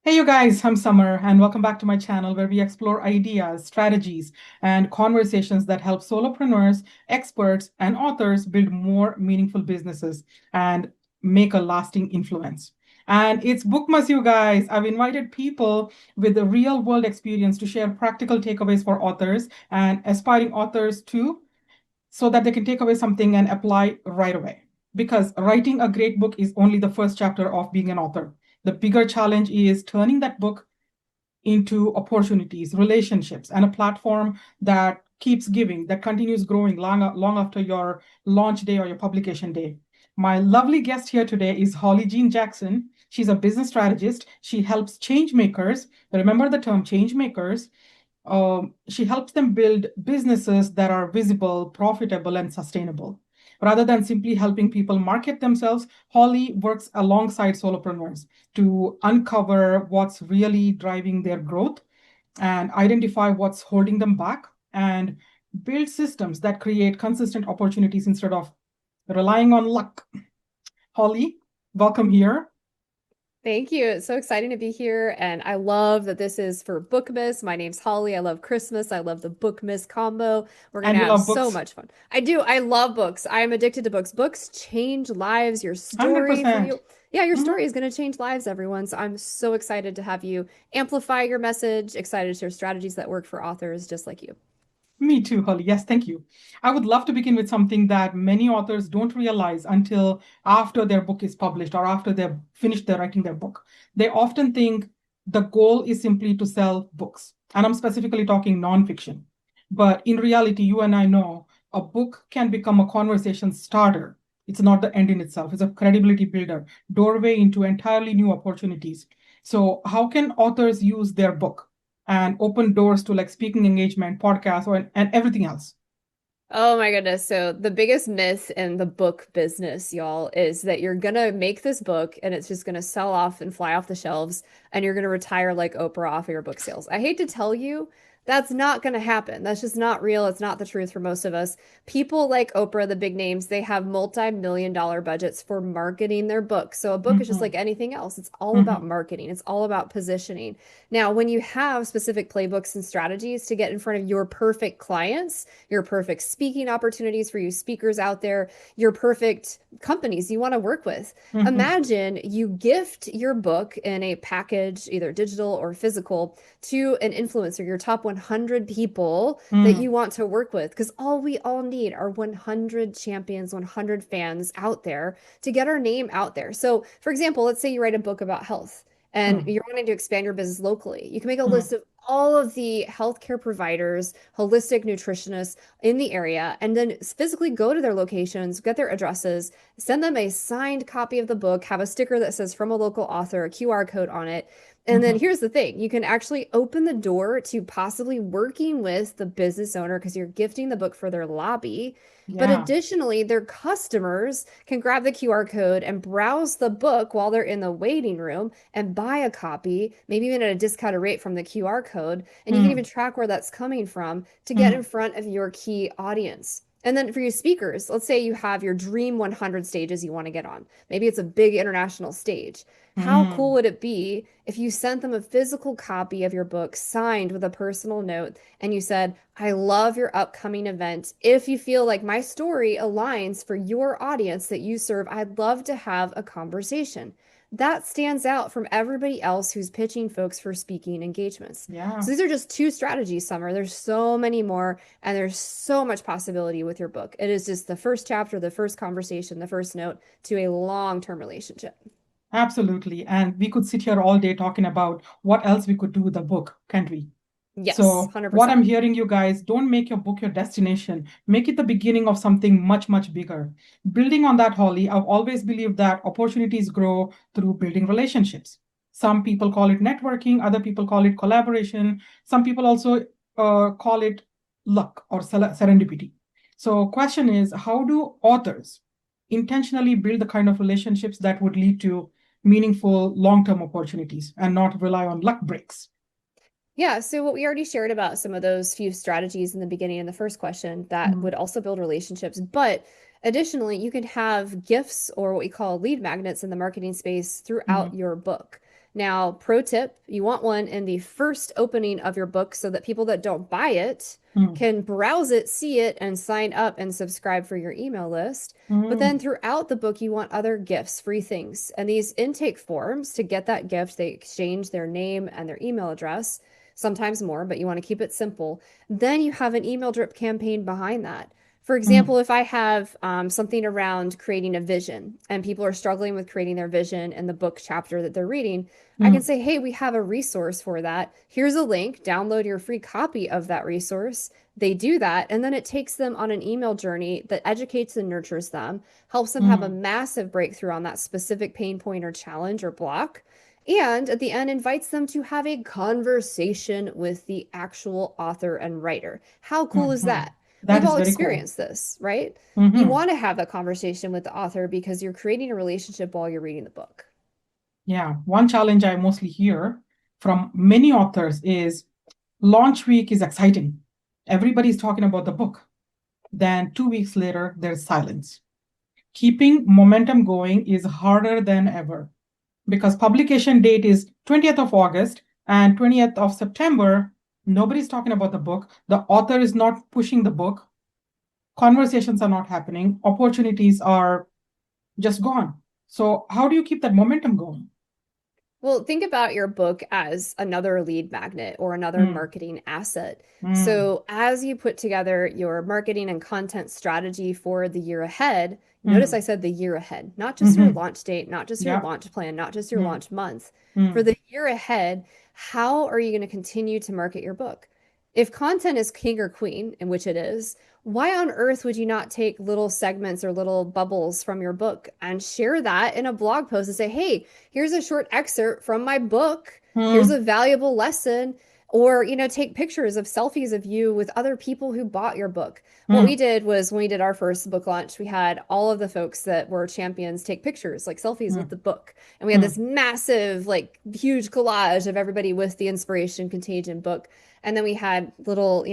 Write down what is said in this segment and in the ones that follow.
Hey, you guys, I'm Summer, and welcome back to my channel where we explore ideas, strategies, and conversations that help solopreneurs, experts, and authors build more meaningful businesses and make a lasting influence. And it's Bookmas, you guys. I've invited people with the real world experience to share practical takeaways for authors and aspiring authors too, so that they can take away something and apply right away. Because writing a great book is only the first chapter of being an author. The bigger challenge is turning that book into opportunities, relationships, and a platform that keeps giving, that continues growing long after your launch day or your publication day. My lovely guest here today is Holly Jean Jackson. She's a business strategist. She helps change makers, remember the term change makers, she helps them build businesses that are visible, profitable, and sustainable. Rather than simply helping people market themselves, Holly works alongside solopreneurs to uncover what's really driving their growth and identify what's holding them back and build systems that create consistent opportunities instead of relying on luck. Holly, welcome here. Thank you. It's so exciting to be here. And I love that this is for Bookmas. My name's Holly. I love Christmas. I love the Bookmas combo. We're going And to you have love so books? much fun. I do. I love books. I am addicted to books. Books change lives. Your story for 100%. you. Yeah, your Mhm. story is going to change lives, everyone. So I'm so excited to have you amplify your message, excited to share strategies that work for authors just like you. Me too, Holly. Yes, thank you. I would love to begin with something that many authors don't realize until after their book is published or after they've finished writing their book. They often think the goal is simply to sell books. And I'm specifically talking nonfiction. But in reality, you and I know a book can become a conversation starter. It's not the end in itself, it's a credibility builder, doorway into entirely new opportunities. So, how can authors use their book and open doors to like speaking engagement, podcasts, and everything else? Oh my goodness. So the biggest myth in the book business, y'all, is that you're gonna make this book and it's just gonna sell off and fly off the shelves and you're gonna retire like Oprah off of your book sales. I hate to tell you, that's not gonna happen. That's just not real. It's not the truth for most of us. People like Oprah, the big names, they have multi-million dollar budgets for marketing their books. So a book is just Mhm, like anything else. It's all about mhm, marketing. It's all about positioning. Now, when you have specific playbooks and strategies to get in front of your perfect clients, your perfect speaking opportunities for you speakers out there, your perfect companies you want to work with. mhm, Imagine you gift your book in a package, either digital or physical, to an influencer, your top 100 people that mhm, you want to work with. Because all we all need are 100 champions, 100 fans out there to get our name out there. So, for example, let's say you write a book about health and mhm, you're wanting to expand your business locally. You can make a mhm, list of all of the healthcare providers, holistic nutritionists in the area, and then physically go to their locations, get their addresses, send them a signed copy of the book, have a sticker that says from a local author, a QR code on it. And then mhm, here's the thing, you can actually open the door to possibly working with the business owner because you're gifting the book for their lobby. But yeah. additionally, their customers can grab the QR code and browse the book while they're in the waiting room and buy a copy, maybe even at a discounted rate from the QR code. And you can even Mhm, track where that's coming from to get in mhm, front of your key audience. And then for you speakers, let's say you have your dream 100 stages you want to get on. Maybe it's a big international stage. How cool mhm, would it be if you sent them a physical copy of your book signed with a personal note and you said, I love your upcoming event. If you feel like my story aligns for your audience that you serve, I'd love to have a conversation. That stands out from everybody else who's pitching folks for speaking engagements. yeah. So these are just two strategies, Summer. There's so many more, and there's so much possibility with your book. It is just the first chapter, the first conversation, the first note to a long-term relationship. Absolutely. And we could sit here all day talking about what else we could do with the book, can't we? Yes, So, what 100%. I'm hearing you guys, don't make your book your destination. Make it the beginning of something much, much bigger. Building on that, Holly, I've always believed that opportunities grow through building relationships. Some people call it networking, other people call it collaboration. Some people also call it luck or serendipity. So, question is, how do authors intentionally build the kind of relationships that would lead to meaningful long-term opportunities and not rely on luck breaks? Yeah, so what we already shared about some of those few strategies in the beginning in the first question that would also build relationships. But additionally, you can have gifts or what we call lead magnets in the marketing space throughout Mhm, your book. Now, pro tip, you want one in the first opening of your book so that people that don't buy it Mm, can browse it, see it, and sign up and subscribe for your email list. But then mm, throughout the book, you want other gifts, free things. And these intake forms, to get that gift, they exchange their name and their email address, sometimes more, but you want to keep it simple. Then you have an email drip campaign behind that. For example, mm, if I have something around creating a vision and people are struggling with creating their vision in the book chapter that they're reading, I can mm, say, hey, we have a resource for that. Here's a link. Download your free copy of that resource. They do that, and then it takes them on an email journey that educates and nurtures them, helps them have a mm, massive breakthrough on that specific pain point or challenge or block. And at the end, invites them to have a conversation with the actual author and writer. How cool is mm. that? That We've is all very cool. experienced this, right? You Hmm. want to have a conversation with the author because you're creating a relationship while you're reading the book. Yeah, one challenge I mostly hear from many authors is launch week is exciting. Everybody's talking about the book. Then 2 weeks later, there's silence. Keeping momentum going is harder than ever because publication date is 20th of August and 20th of September. Nobody's talking about the book. The author is not pushing the book. Conversations are not happening. Opportunities are just gone. So, how do you keep that momentum going? Well, think about your book as another lead magnet or another Mm, marketing asset. mm, So, as you put together your marketing and content strategy for the year ahead, notice mm, I said the year ahead, not just your mm-hmm. launch date, not just your Yeah. launch plan, not just your Mm, launch month. For mm, the year ahead, how are you going to continue to market your book? If content is king or queen, in which it is, why on earth would you not take little segments or little bubbles from your book and share that in a blog post and say, hey, here's a short excerpt from my book. Here's a mm, valuable lesson. Or, take pictures of selfies of you with other people who bought your book. What we mm, did was when we did our first book launch, we had all of the folks that were champions take pictures, like selfies with mm, the book. And we had this mm, massive, like, huge collage of everybody with the Inspiration Contagion book. And then we had little,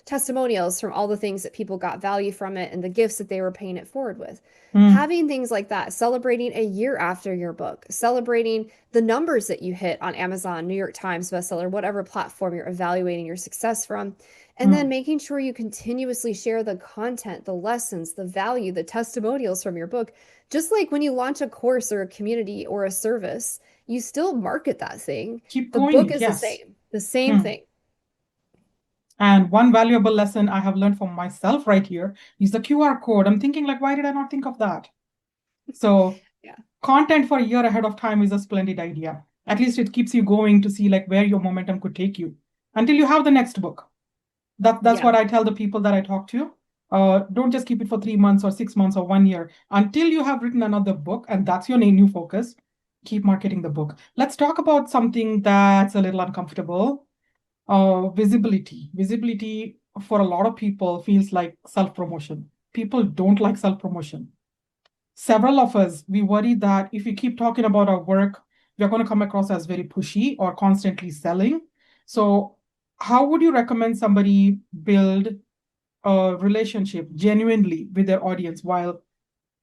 testimonials from all the things that people got value from it and the gifts that they were paying it forward with. mm, Having things like that, celebrating a year after your book, celebrating the numbers that you hit on Amazon, New York Times bestseller, whatever platform you're evaluating your success from, and then mm. making sure you continuously share the content, the lessons, the value, the testimonials from your book. Just like when you launch a course or a community or a service, you still market that thing. Keep The going book it, is yes. the same Mm. thing. And one valuable lesson I have learned from myself right here is the QR code. I'm thinking like, why did I not think of that? So Yeah. content for a year ahead of time is a splendid idea. At least it keeps you going to see like where your momentum could take you until you have the next book. That's Yeah. what I tell the people that I talk to. Don't just keep it for 3 months or 6 months or 1 year until you have written another book, and that's your new focus. Keep marketing the book. Let's talk about something that's a little uncomfortable. Visibility. Visibility for a lot of people feels like self-promotion. People don't like self-promotion. Several of us, we worry that if we keep talking about our work, we're going to come across as very pushy or constantly selling. So, how would you recommend somebody build a relationship genuinely with their audience while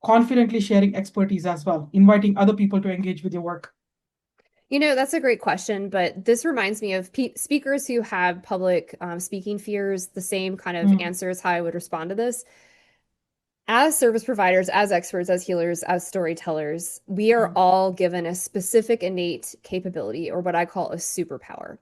confidently sharing expertise as well, inviting other people to engage with your work? That's a great question, but this reminds me of pe speakers who have public speaking fears, the same kind of Mm, answer as how I would respond to this. As service providers, as experts, as healers, as storytellers, we are mm, all given a specific innate capability or what I call a superpower.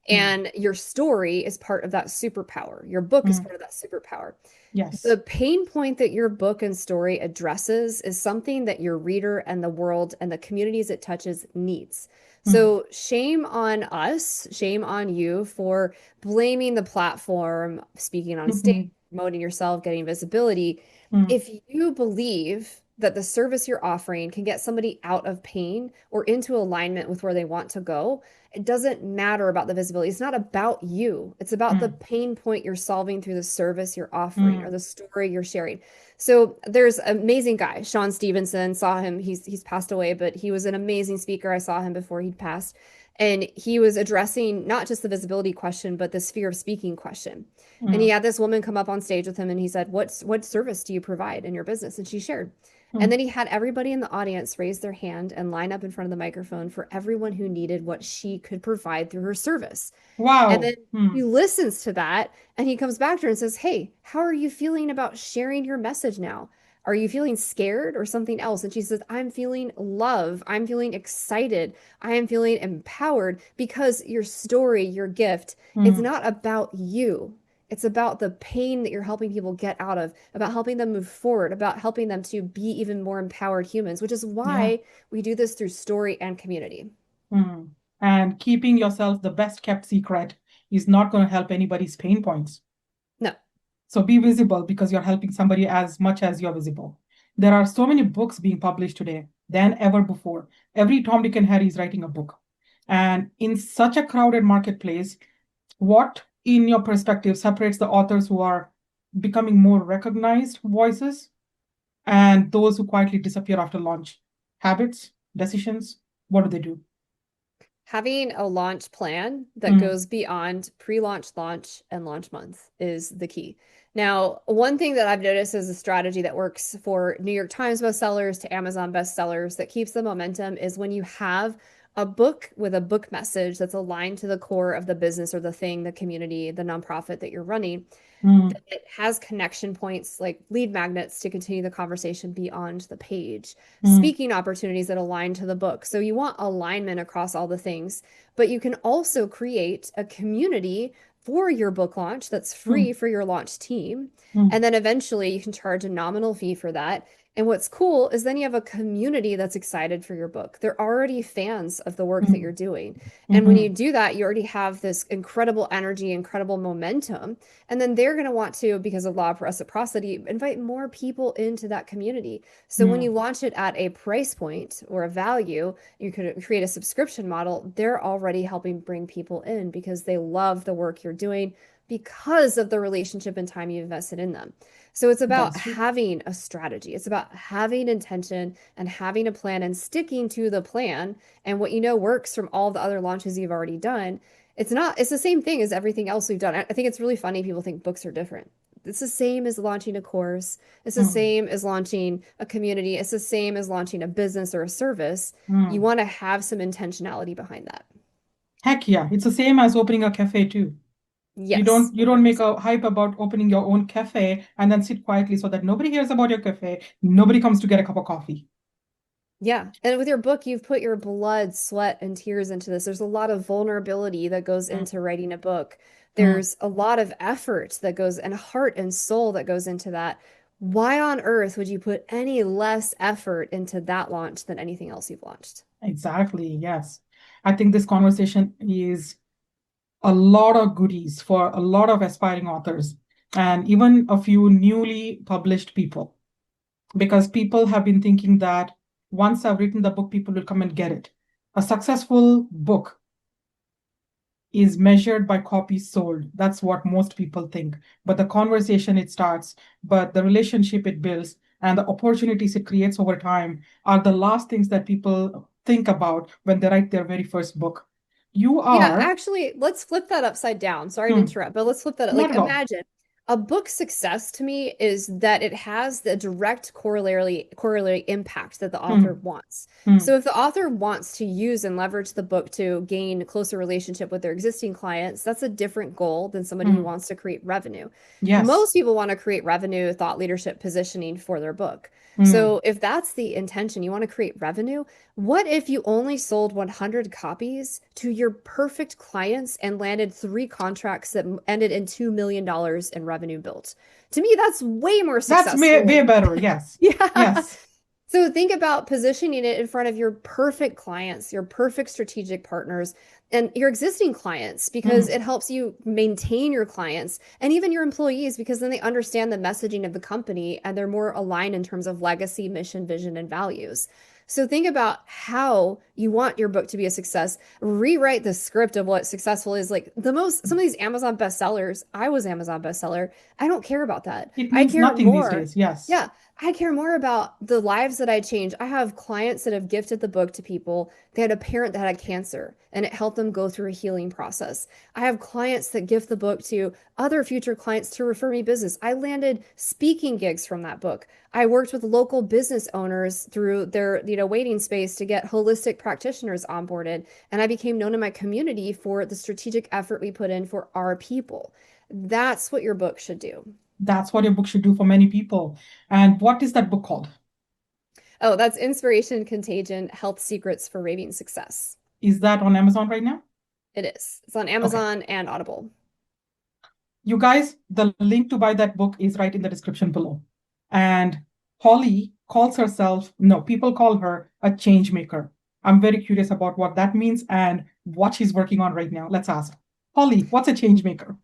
mm, And your story is part of that superpower. Your book is mm. part of that superpower. Yes. The pain point that your book and story addresses is something that your reader and the world and the communities it touches needs. Mm, So, shame on us, shame on you for blaming the platform, speaking on stage, mhm, promoting yourself, getting visibility. mm, If you believe that the service you're offering can get somebody out of pain or into alignment with where they want to go, it doesn't matter about the visibility. It's not about you. It's about the mm, pain point you're solving through the service you're offering or mm, the story you're sharing. So there's an amazing guy, Sean Stevenson, saw him. He's passed away, but he was an amazing speaker. I saw him before he'd passed. And he was addressing not just the visibility question, but this fear of speaking question. And he mm, had this woman come up on stage with him and he said, what service do you provide in your business? And she shared. And Hmm. then he had everybody in the audience raise their hand and line up in front of the microphone for everyone who needed what she could provide through her service. And then Wow. Hmm. he listens to that and he comes back to her and says, "Hey, how are you feeling about sharing your message now? Are you feeling scared or something else?" And she says, "I'm feeling love. I'm feeling excited. I am feeling empowered because your story, your gift, it's Hmm. not about you. It's about the pain that you're helping people get out of, about helping them move forward, about helping them to be even more empowered humans, which is Yeah. why we do this through story and community." Hmm. And keeping yourself the best kept secret is not going to help anybody's pain points. No. So be visible because you're helping somebody as much as you're visible. There are so many books being published today than ever before. Every Tom, Dick, and Harry is writing a book. And in such a crowded marketplace, what, in your perspective, separates the authors who are becoming more recognized voices and those who quietly disappear after launch? Habits, decisions, what do they do? Having a launch plan that Mm, goes beyond pre-launch, launch, and launch month is the key. Now, one thing that I've noticed is a strategy that works for New York Times bestsellers to Amazon bestsellers that keeps the momentum is when you have a book with a book message that's aligned to the core of the business or the thing, the community, the nonprofit that you're running, mm, that it has connection points like lead magnets to continue the conversation beyond the page, mm, speaking opportunities that align to the book. So you want alignment across all the things, but you can also create a community for your book launch that's free mm, for your launch team. mm, And then eventually you can charge a nominal fee for that. And what's cool is then you have a community that's excited for your book. They're already fans of the work that you're mm, doing. And when you mhm. do that, you already have this incredible energy, incredible momentum. And then they're going to want to, because of law of reciprocity, invite more people into that community. So when you Mm, launch it at a price point or a value, you could create a subscription model. They're already helping bring people in because they love the work you're doing because of the relationship and time you invested in them. So it's about that's true. having a strategy. It's about having intention and having a plan and sticking to the plan and what you know works from all the other launches you've already done. It's the same thing as everything else we've done. I think it's really funny people think books are different. It's the same as launching a course. It's the Mm, same as launching a community. It's the same as launching a business or a service. You mm. want to have some intentionality behind that. Heck yeah, it's the same as opening a cafe too. You Yes, don't you don't make 100%. a hype about opening your own cafe and then sit quietly so that nobody hears about your cafe, nobody comes to get a cup of coffee. Yeah. And with your book, you've put your blood, sweat, and tears into this. There's a lot of vulnerability that goes Mm, into writing a book. mm. There's a lot of effort that goes and heart and soul that goes into that. Why on earth would you put any less effort into that launch than anything else you've launched? Exactly, yes. I think this conversation is a lot of goodies for a lot of aspiring authors and even a few newly published people. Because people have been thinking that once I've written the book, people will come and get it. A successful book is measured by copies sold. That's what most people think. But the conversation it starts, but the relationship it builds, and the opportunities it creates over time are the last things that people think about when they write their very first book. You Yeah, are, actually, let's flip that upside down. Sorry to hmm, interrupt, but let's flip that. not Like, at all. imagine a book success to me is that it has the direct corollary impact that the author Hmm, wants. hmm, So if the author wants to use and leverage the book to gain closer relationship with their existing clients, that's a different goal than somebody who hmm. wants to create revenue. Yes. Most people want to create revenue, thought leadership, positioning for their book. Hmm. So if that's the intention, you want to create revenue, what if you only sold 100 copies to your perfect clients and landed three contracts that ended in $2 million in revenue built? To me, that's way more That's way, successful. way better. Yes. Yeah. Yes. So think about positioning it in front of your perfect clients, your perfect strategic partners, and your existing clients because Hmm. it helps you maintain your clients and even your employees because then they understand the messaging of the company and they're more aligned in terms of legacy, mission, vision, and values. So think about how you want your book to be a success. Rewrite the script of what successful is. Like some of these Amazon bestsellers, I was Amazon bestseller. I don't care about that. It I means care nothing these more. days. Yes. Yeah. I care more about the lives that I change. I have clients that have gifted the book to people. They had a parent that had cancer and it helped them go through a healing process. I have clients that gift the book to other future clients to refer me business. I landed speaking gigs from that book. I worked with local business owners through their, waiting space to get holistic practitioners onboarded. And I became known in my community for the strategic effort we put in for our people. That's what your book should do. That's what your book should do for many people. And what is that book called? Oh, that's Inspiration Contagion Health Secrets for Raving Success. Is that on Amazon right now? It is. It's on Okay. Amazon and Audible. You guys, the link to buy that book is right in the description below. And Holly calls herself, no, people call her a change maker. I'm very curious about what that means and what she's working on right now. Let's ask. Holly, what's a change maker?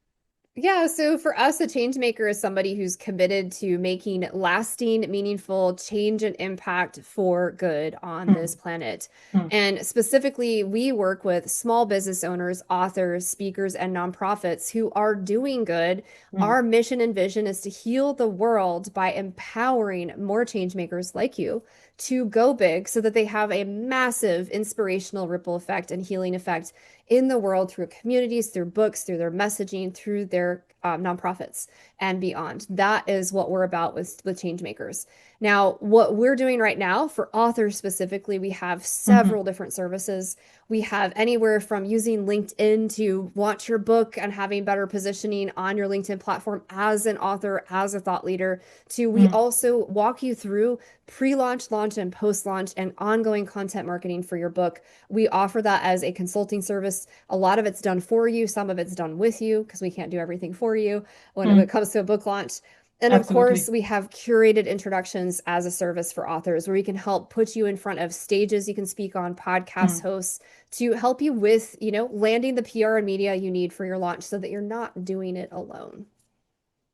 Yeah, so for us, a change maker is somebody who's committed to making lasting, meaningful change and impact for good on this Hmm, planet. hmm, And specifically, we work with small business owners, authors, speakers, and nonprofits who are doing good. hmm, Our mission and vision is to heal the world by empowering more change makers like you to go big so that they have a massive inspirational ripple effect and healing effect in the world through communities, through books, through their messaging, through their nonprofits and beyond. That is what we're about with change makers. Now, what we're doing right now for authors specifically, we have hmm, several different services. We have anywhere from using LinkedIn to launch your book and having better positioning on your LinkedIn platform as an author, as a thought leader, to we hmm, also walk you through pre-launch, launch, and post-launch and ongoing content marketing for your book. We offer that as a consulting service. A lot of it's done for you, some of it's done with you because we can't do everything for you when hmm. it comes to a book launch. And of course, Absolutely. we have curated introductions as a service for authors where we can help put you in front of stages you can speak on, podcast Hmm. hosts to help you with, landing the PR and media you need for your launch so that you're not doing it alone.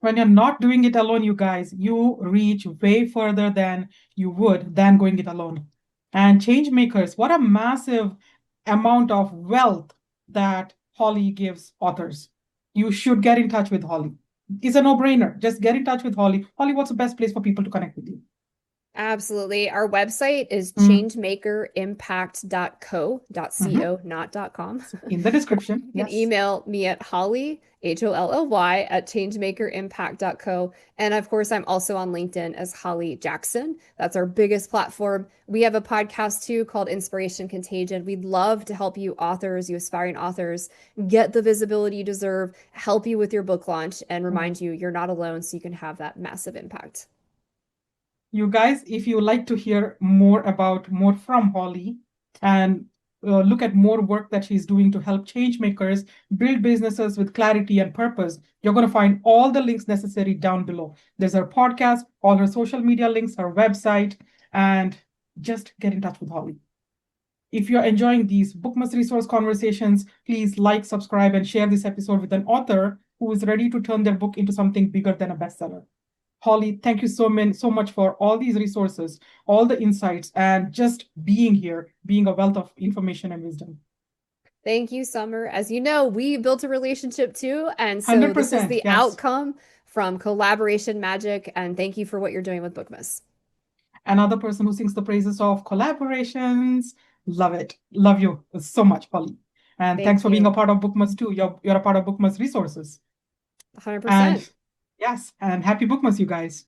When you're not doing it alone, you guys, you reach way further than you would than going it alone. And change makers, what a massive amount of wealth that Holly gives authors. You should get in touch with Holly. It's a no-brainer. Just get in touch with Holly. Holly, what's the best place for people to connect with you? Absolutely. Our website is Mm, changemakerimpact.co, mhm. not .com. In the Or description. you can Yes. email me at Holly, Holly, at changemakerimpact.co. And of course, I'm also on LinkedIn as Holly Jackson. That's our biggest platform. We have a podcast too called Inspiration Contagion. We'd love to help you authors, you aspiring authors, get the visibility you deserve, help you with your book launch, and Mm. remind you you're not alone so you can have that massive impact. You guys, if you like to hear more from Holly and look at more work that she's doing to help change makers build businesses with clarity and purpose, you're going to find all the links necessary down below. There's her podcast, all her social media links, her website, and just get in touch with Holly. If you're enjoying these Bookmas resource conversations, please like, subscribe, and share this episode with an author who is ready to turn their book into something bigger than a bestseller. Holly, thank you so much for all these resources, all the insights, and just being here, being a wealth of information and wisdom. Thank you, Summer. As you know, we built a relationship too. And so this is 100%, the yes. outcome from collaboration magic. And thank you for what you're doing with Bookmas. Another person who sings the praises of collaborations. Love it. Love you so much, Holly. And thanks Thank for being a you. part of Bookmas too. You're a part of Bookmas resources. And 100%. yes, and happy Bookmas, you guys.